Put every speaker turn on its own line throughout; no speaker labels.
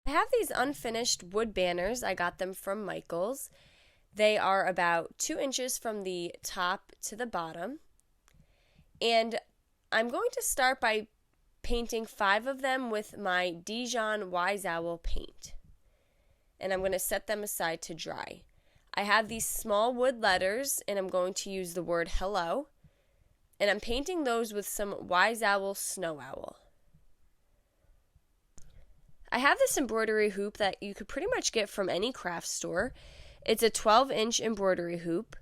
I have these unfinished wood banners. I got them from Michaels. They are about 2 inches from the top to the bottom. And I'm going to start by painting 5 of them with my Dijon Wise Owl paint. And I'm going to set them aside to dry. I have these small wood letters, and I'm going to use the word hello. And I'm painting those with some Wise Owl Snow Owl. I have this embroidery hoop that you could pretty much get from any craft store. It's a 12-inch embroidery hoop.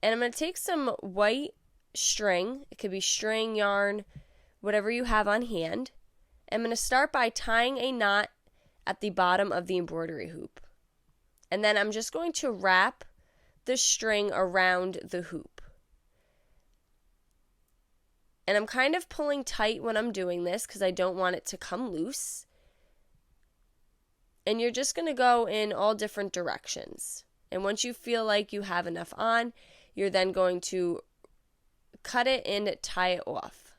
And I'm going to take some white string. It could be string, yarn, whatever you have on hand. I'm going to start by tying a knot at the bottom of the embroidery hoop. And then I'm just going to wrap the string around the hoop. And I'm kind of pulling tight when I'm doing this because I don't want it to come loose. And you're just going to go in all different directions. And once you feel like you have enough on, you're then going to cut it and tie it off.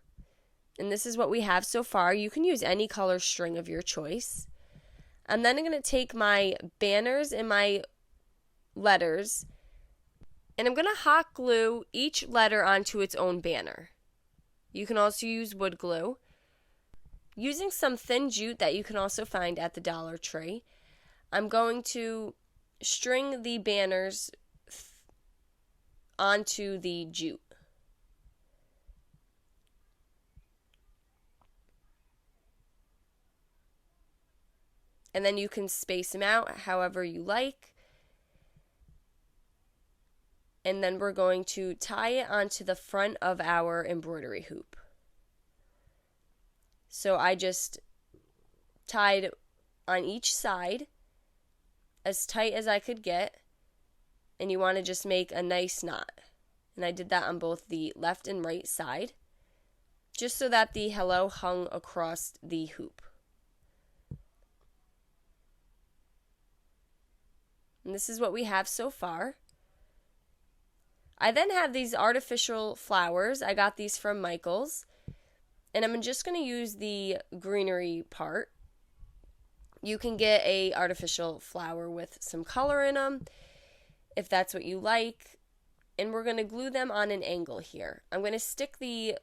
And this is what we have so far. You can use any color string of your choice. And then I'm going to take my banners and my letters, and I'm going to hot glue each letter onto its own banner. You can also use wood glue. Using some thin jute that you can also find at the Dollar Tree, I'm going to string the banners onto the jute. And then you can space them out however you like. And then we're going to tie it onto the front of our embroidery hoop. So I just tied on each side as tight as I could get. And you want to just make a nice knot. And I did that on both the left and right side, just so that the hello hung across the hoop. And this is what we have so far. I then have these artificial flowers. I got these from Michaels. And I'm just going to use the greenery part. You can get a artificial flower with some color in them, if that's what you like. And we're going to glue them on an angle here. I'm going to stick the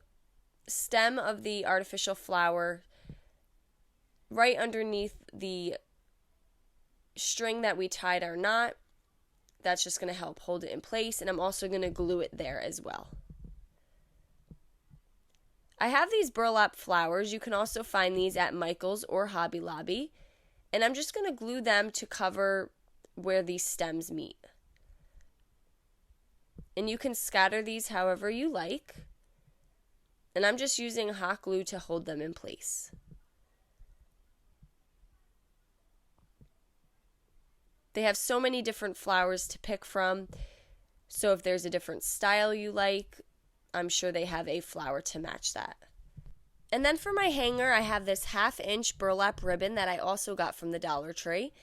stem of the artificial flower right underneath the string that we tied our knot. That's just going to help hold it in place, and I'm also going to glue it there as well. I have these burlap flowers. You can also find these at Michaels or Hobby Lobby, and I'm just going to glue them to cover where these stems meet. And you can scatter these however you like, and I'm just using hot glue to hold them in place. They have so many different flowers to pick from, so if there's a different style you like, I'm sure they have a flower to match that. And then for my hanger, I have this 1/2-inch burlap ribbon that I also got from the Dollar Tree.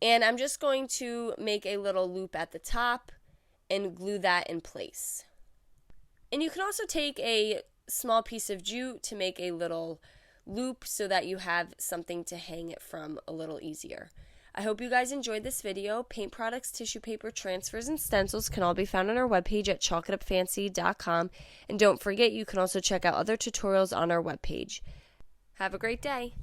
And I'm just going to make a little loop at the top and glue that in place. And you can also take a small piece of jute to make a little loop so that you have something to hang it from a little easier. I hope you guys enjoyed this video. Paint products, tissue paper, transfers, and stencils can all be found on our webpage at chalkitupfancy.com. And don't forget, you can also check out other tutorials on our webpage. Have a great day.